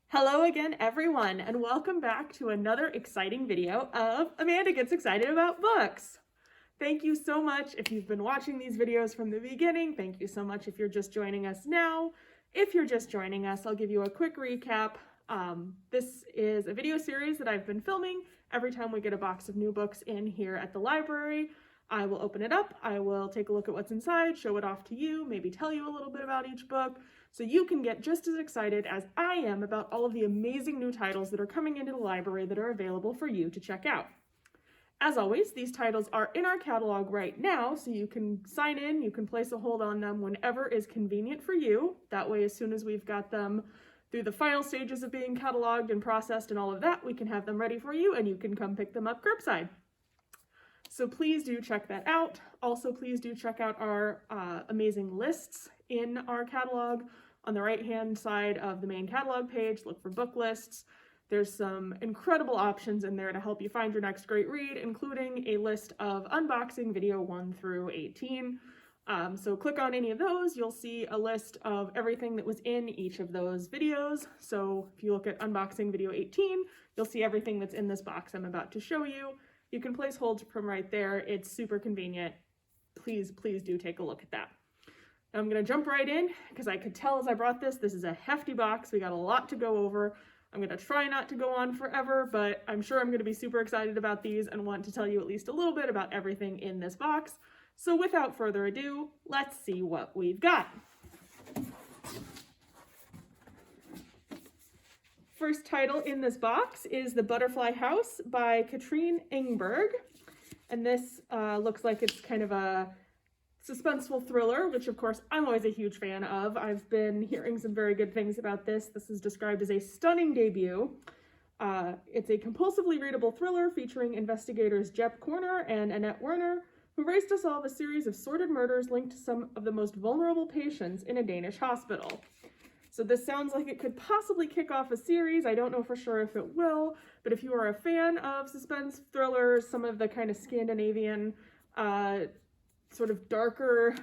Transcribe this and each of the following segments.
Hello again, everyone, and welcome back to another exciting video of Amanda Gets Excited About Books. Thank you so much if you've been watching these videos from the beginning. Thank you so much if you're just joining us now. If you're just joining us, I'll give you a quick recap. This is a video series that I've been filming every time we get a box of new books in here at the library. I will open it up, I will take a look at what's inside, show it off to you, maybe tell you a little bit about each book, so you can get just as excited as I am about all of the amazing new titles that are coming into the library that are available for you to check out. As always, these titles are in our catalog right now, so you can sign in, you can place a hold on them whenever is convenient for you. That way, as soon as we've got them through the final stages of being cataloged and processed and all of that, we can have them ready for you and you can come pick them up curbside. So please do check that out. Also, please do check out our amazing lists in our catalog. On the right-hand side of the main catalog page, look for book lists. There's some incredible options in there to help you find your next great read, including a list of unboxing video 1 through 18. So click on any of those, you'll see a list of everything that was in each of those videos. So if you look at unboxing video 18, you'll see everything that's in this box I'm about to show you. You can place hold from right there. It's super convenient. Please do take a look at that. Now I'm going to jump right in because I could tell as I brought this is a hefty box. We got a lot to go over. I'm going to try not to go on forever, but I'm sure I'm going to be super excited about these and want to tell you at least a little bit about everything in this box. So without further ado, let's see what we've got. First title in this box is The Butterfly House by Katrine Engberg. And this looks like it's kind of a suspenseful thriller, which of course I'm always a huge fan of. I've been hearing some very good things about this. This is described as a stunning debut. It's a compulsively readable thriller featuring investigators Jep Corner and Annette Werner, who race to solve a series of sordid murders linked to some of the most vulnerable patients in a Danish hospital. So this sounds like it could possibly kick off a series. I don't know for sure if it will, but if you are a fan of suspense thrillers, some of the kind of Scandinavian sort of darker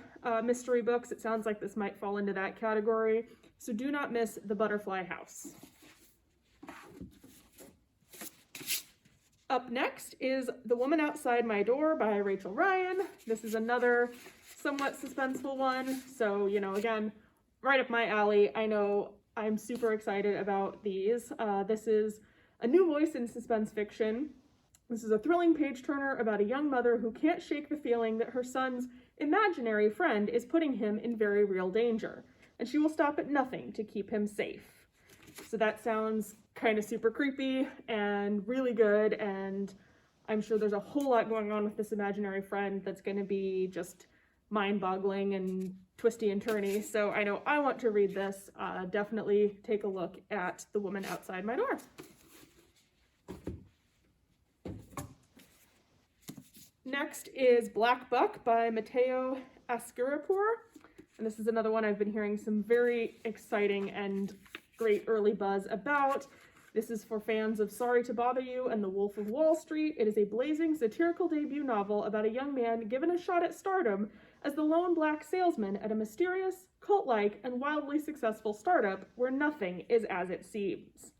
mystery books, it sounds like this might fall into that category. So do not miss The Butterfly House. Up next is The Woman Outside My Door by Rachel Ryan. This is another somewhat suspenseful one. So, you know, again, right up my alley. I know I'm super excited about these. This is a new voice in suspense fiction. This is a thrilling page-turner about a young mother who can't shake the feeling that her son's imaginary friend is putting him in very real danger, and she will stop at nothing to keep him safe. So that sounds kind of super creepy and really good, and I'm sure there's a whole lot going on with this imaginary friend that's going to be just mind-boggling and twisty and turny. So I know I want to read this. Definitely take a look at The Woman Outside My Door. Next is Black Buck by Matteo Askaripour. And this is another one I've been hearing some very exciting and great early buzz about. This is for fans of Sorry to Bother You and The Wolf of Wall Street. It is a blazing satirical debut novel about a young man given a shot at stardom as the lone black salesman at a mysterious, cult-like, and wildly successful startup where nothing is as it seems.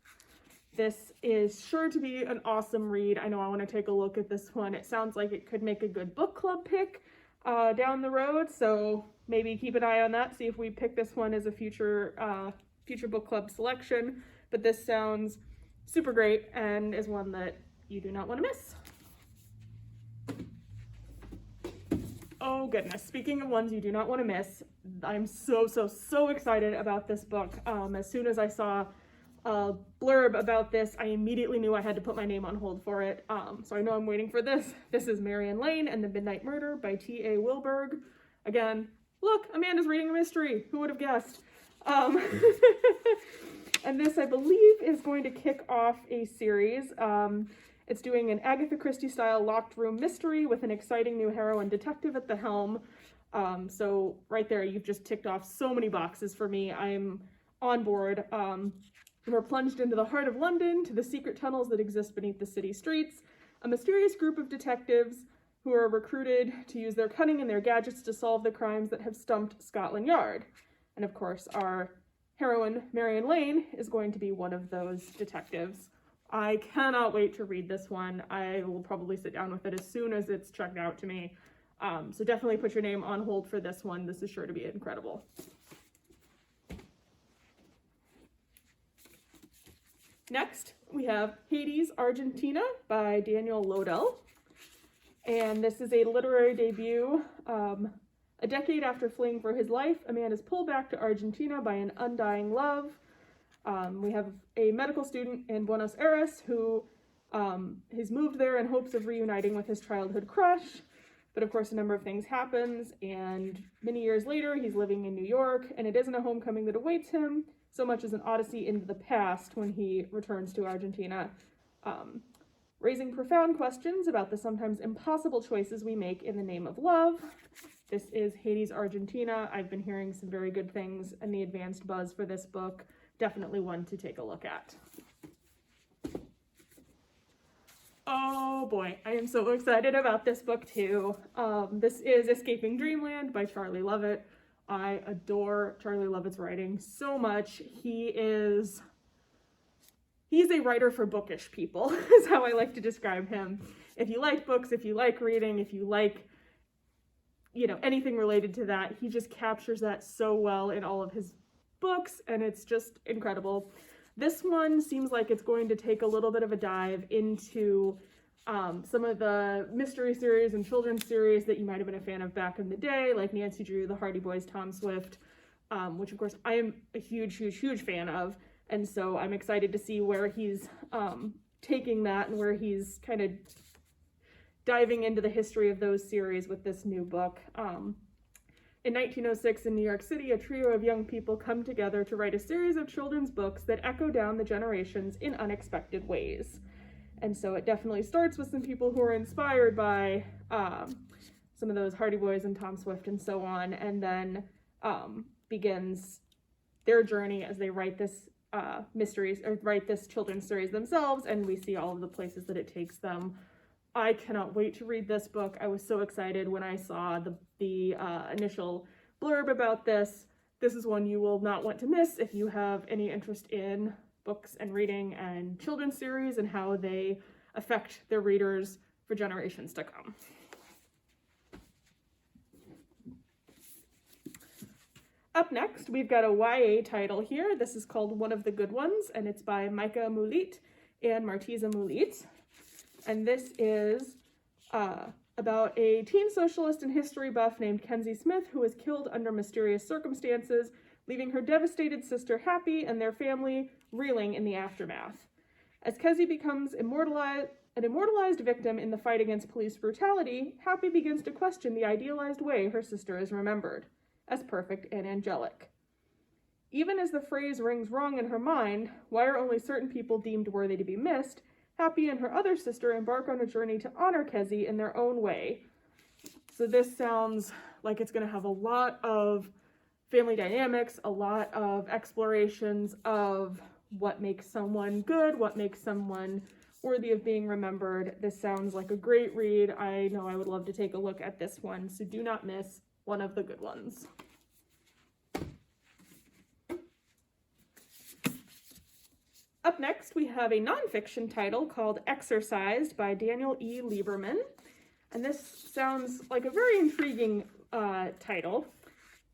This is sure to be an awesome read. I know I want to take a look at this one. It sounds like it could make a good book club pick down the road, so maybe keep an eye on that, see if we pick this one as a future book club selection. But this sounds super great and is one that you do not want to miss. Oh goodness, speaking of ones you do not want to miss, I'm so excited about this book. As soon as I saw a blurb about this, I immediately knew I had to put my name on hold for it. So I know I'm waiting for this. This is Marion Lane and the Midnight Murder by T.A. Wilberg. Again, look, Amanda's reading a mystery. Who would have guessed? And this, I believe, is going to kick off a series. It's doing an Agatha Christie-style locked room mystery with an exciting new heroine detective at the helm. So right there, you've just ticked off so many boxes for me. I'm on board. We're plunged into the heart of London, to the secret tunnels that exist beneath the city streets. A mysterious group of detectives who are recruited to use their cunning and their gadgets to solve the crimes that have stumped Scotland Yard. And of course, our heroine, Marion Lane, is going to be one of those detectives. I cannot wait to read this one. I will probably sit down with it as soon as it's checked out to me. So definitely put your name on hold for this one. This is sure to be incredible. Next, we have Hades, Argentina by Daniel Lodell. And this is a literary debut. A decade after fleeing for his life, a man is pulled back to Argentina by an undying love. We have a medical student in Buenos Aires who has moved there in hopes of reuniting with his childhood crush. But of course, a number of things happens, and many years later, he's living in New York, and it isn't a homecoming that awaits him so much as an odyssey into the past when he returns to Argentina, raising profound questions about the sometimes impossible choices we make in the name of love. This is Hades, Argentina. I've been hearing some very good things in the advanced buzz for this book. Definitely one to take a look at. Oh boy, I am so excited about this book too. This is Escaping Dreamland by Charlie Lovett. I adore Charlie Lovett's writing so much. He's a writer for bookish people, is how I like to describe him. If you like books, if you like reading, if you like, anything related to that, he just captures that so well in all of his books, and it's just incredible. This one seems like it's going to take a little bit of a dive into some of the mystery series and children's series that you might have been a fan of back in the day, like Nancy Drew, the Hardy Boys, Tom Swift, which of course I am a huge, huge, huge fan of. And so I'm excited to see where he's taking that and where he's kind of diving into the history of those series with this new book. In 1906 in New York City, a trio of young people come together to write a series of children's books that echo down the generations in unexpected ways. And so it definitely starts with some people who are inspired by some of those Hardy Boys and Tom Swift and so on, and then begins their journey as they write this write this children's series themselves, and we see all of the places that it takes them. I cannot wait to read this book. I was so excited when I saw the initial blurb about this. This is one you will not want to miss if you have any interest in books and reading and children's series and how they affect their readers for generations to come. Up next, we've got a YA title here. This is called One of the Good Ones, and it's by Micah Mulit and Martiza Mulit. And this is about a teen socialist and history buff named Kenzie Smith who was killed under mysterious circumstances, leaving her devastated sister Happy and their family reeling in the aftermath. As Kenzie becomes an immortalized victim in the fight against police brutality, Happy begins to question the idealized way her sister is remembered, as perfect and angelic. Even as the phrase rings wrong in her mind, why are only certain people deemed worthy to be missed, Happy and her other sister embark on a journey to honor Kenzie in their own way. So this sounds like it's going to have a lot of family dynamics, a lot of explorations of what makes someone good, what makes someone worthy of being remembered. This sounds like a great read. I know I would love to take a look at this one, so do not miss One of the Good Ones. Up next, we have a nonfiction title called Exercised by Daniel E. Lieberman. And this sounds like a very intriguing title.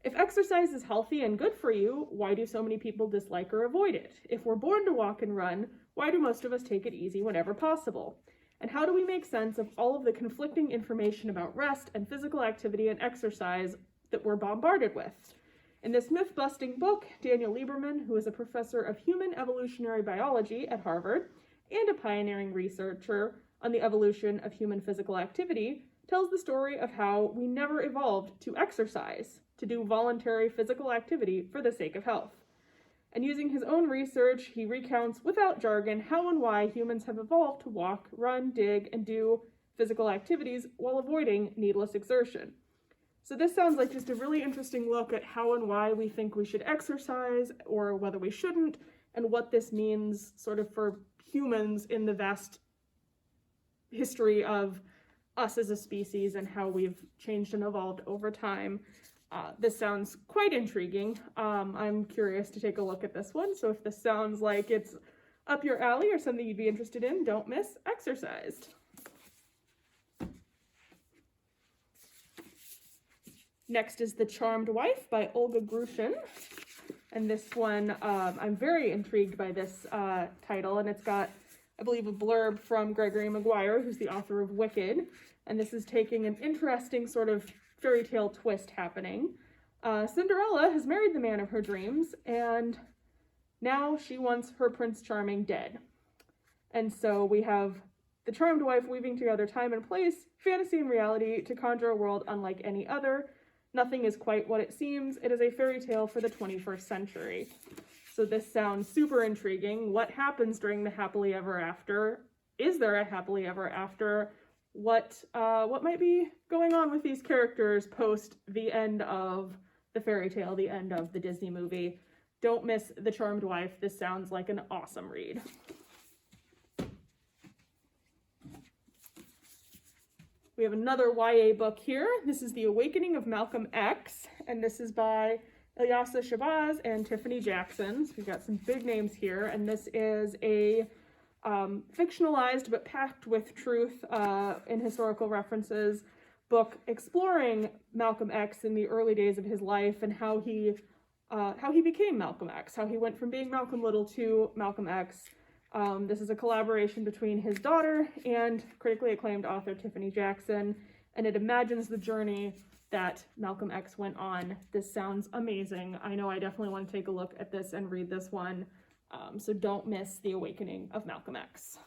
If exercise is healthy and good for you, why do so many people dislike or avoid it? If we're born to walk and run, why do most of us take it easy whenever possible? And how do we make sense of all of the conflicting information about rest and physical activity and exercise that we're bombarded with? In this myth-busting book, Daniel Lieberman, who is a professor of human evolutionary biology at Harvard and a pioneering researcher on the evolution of human physical activity, tells the story of how we never evolved to exercise, to do voluntary physical activity for the sake of health. And using his own research, he recounts without jargon how and why humans have evolved to walk, run, dig, and do physical activities while avoiding needless exertion. So this sounds like just a really interesting look at how and why we think we should exercise or whether we shouldn't, and what this means sort of for humans in the vast history of us as a species and how we've changed and evolved over time. This sounds quite intriguing. I'm curious to take a look at this one, so if this sounds like it's up your alley or something you'd be interested in, don't miss Exorcised. Next is The Charmed Wife by Olga Grushin. And this one, I'm very intrigued by this title, and it's got, I believe, a blurb from Gregory Maguire, who's the author of Wicked. And this is taking an interesting sort of fairy tale twist happening. Cinderella has married the man of her dreams, and now she wants her Prince Charming dead. And so we have the charmed wife weaving together time and place, fantasy and reality to conjure a world unlike any other. Nothing is quite what it seems. It is a fairy tale for the 21st century. So this sounds super intriguing. What happens during the happily ever after? Is there a happily ever after? What might be going on with these characters post the end of the fairy tale, the end of the Disney movie? Don't miss The Charmed Wife. This sounds like an awesome read. We have another YA book here. This is The Awakening of Malcolm X, and this is by Ilyasa Shabazz and Tiffany Jackson. So we've got some big names here, and this is a fictionalized but packed with truth and historical references book exploring Malcolm X in the early days of his life and how he became Malcolm X, how he went from being Malcolm Little to Malcolm X. This is a collaboration between his daughter and critically acclaimed author Tiffany Jackson, and it imagines the journey that Malcolm X went on. This sounds amazing. I know I definitely want to take a look at this and read this one, so don't miss The Awakening of Malcolm X.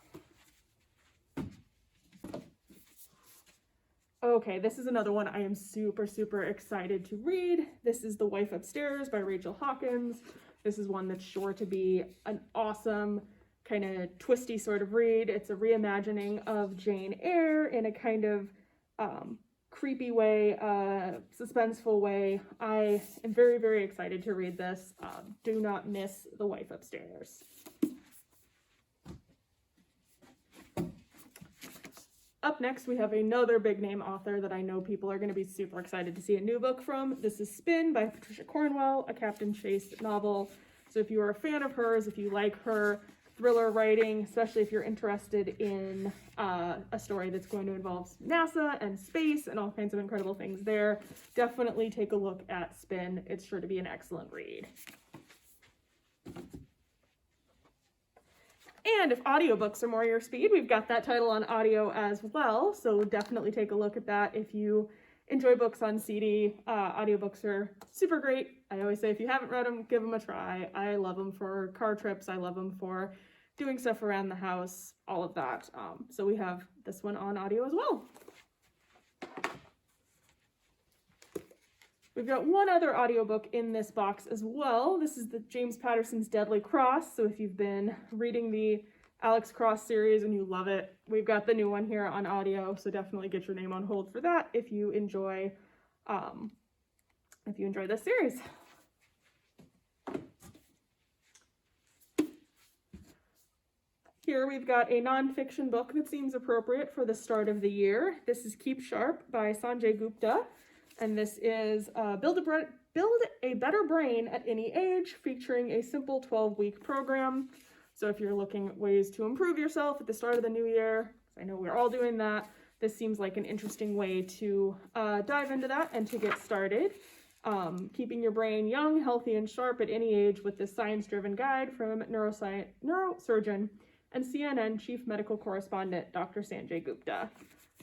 Okay, this is another one I am super, super excited to read. This is The Wife Upstairs by Rachel Hawkins. This is one that's sure to be an awesome, kind of twisty sort of read. It's a reimagining of Jane Eyre in a kind of creepy way, suspenseful way. I am very, very excited to read this. Do not miss The Wife Upstairs. Up next, we have another big name author that I know people are going to be super excited to see a new book from. This is Spin by Patricia Cornwell, a Captain Chase novel. So if you are a fan of hers, if you like her thriller writing, especially if you're interested in a story that's going to involve NASA and space and all kinds of incredible things there, definitely take a look at Spin. It's sure to be an excellent read. And if audiobooks are more your speed, we've got that title on audio as well, so definitely take a look at that if you enjoy books on CD. Audiobooks are super great. I always say if you haven't read them, give them a try. I love them for car trips. I love them for doing stuff around the house, all of that. So we have this one on audio as well. We've got one other audiobook in this box as well. This is the James Patterson's Deadly Cross. So if you've been reading the Alex Cross series and you love it, we've got the new one here on audio. So definitely get your name on hold for that if you enjoy this series. Here we've got a nonfiction book that seems appropriate for the start of the year. This is Keep Sharp by Sanjay Gupta. And this is Build a Better Brain at Any Age, featuring a simple 12-week program. So if you're looking at ways to improve yourself at the start of the new year, I know we're all doing that, this seems like an interesting way to dive into that and to get started. Keeping your brain young, healthy, and sharp at any age with this science-driven guide from neurosurgeon and CNN chief medical correspondent, Dr. Sanjay Gupta.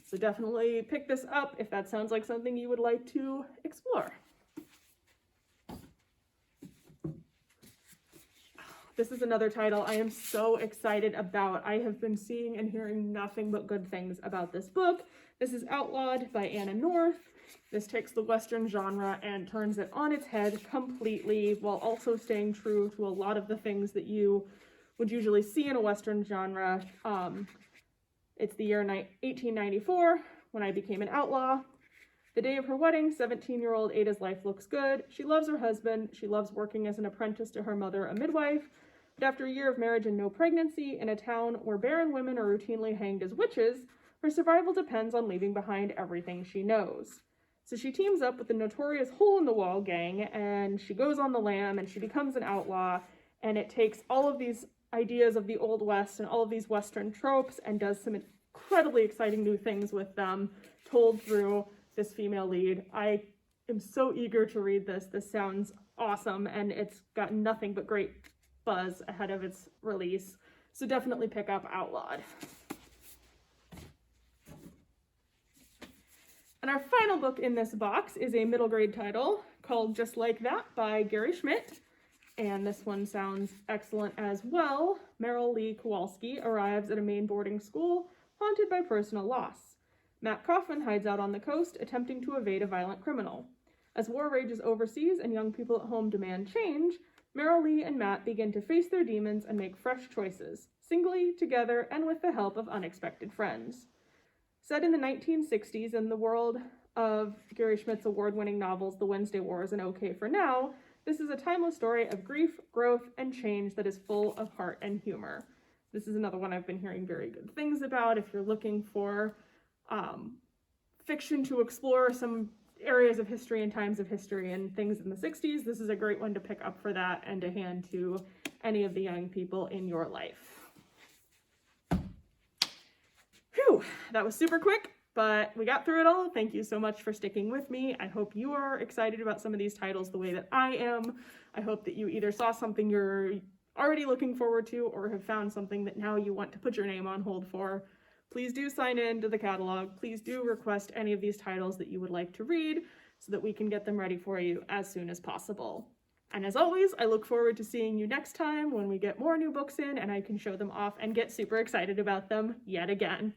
So definitely pick this up if that sounds like something you would like to explore. This is another title I am so excited about. I have been seeing and hearing nothing but good things about this book. This is Outlawed by Anna North. This takes the Western genre and turns it on its head completely while also staying true to a lot of the things that you would usually see in a Western genre. It's the year 1894 when I became an outlaw. The day of her wedding, 17-year-old Ada's life looks good. She loves her husband. She loves working as an apprentice to her mother, a midwife. But after a year of marriage and no pregnancy, in a town where barren women are routinely hanged as witches, her survival depends on leaving behind everything she knows. So she teams up with the notorious hole-in-the-wall gang, and she goes on the lam, and she becomes an outlaw, and it takes all of these ideas of the Old West and all of these Western tropes and does some incredibly exciting new things with them, told through this female lead. I am so eager to read this. This sounds awesome, and it's got nothing but great buzz ahead of its release. So definitely pick up Outlawed. And our final book in this box is a middle grade title called Just Like That by Gary Schmidt. And this one sounds excellent as well. Meryl Lee Kowalski arrives at a Maine boarding school haunted by personal loss. Matt Kaufman hides out on the coast, attempting to evade a violent criminal. As war rages overseas and young people at home demand change, Meryl Lee and Matt begin to face their demons and make fresh choices, singly, together, and with the help of unexpected friends. Set in the 1960s in the world of Gary Schmidt's award-winning novels The Wednesday Wars and OK for Now, this is a timeless story of grief, growth, and change that is full of heart and humor. This is another one I've been hearing very good things about. If you're looking for fiction to explore some areas of history and times of history and things in the 60s, this is a great one to pick up for that and to hand to any of the young people in your life. Phew, that was super quick, but we got through it all. Thank you so much for sticking with me. I hope you are excited about some of these titles the way that I am. I hope that you either saw something you're already looking forward to or have found something that now you want to put your name on hold for. Please do sign in to the catalog. Please do request any of these titles that you would like to read so that we can get them ready for you as soon as possible. And as always, I look forward to seeing you next time when we get more new books in and I can show them off and get super excited about them yet again.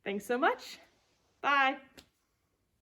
Thanks so much. Bye.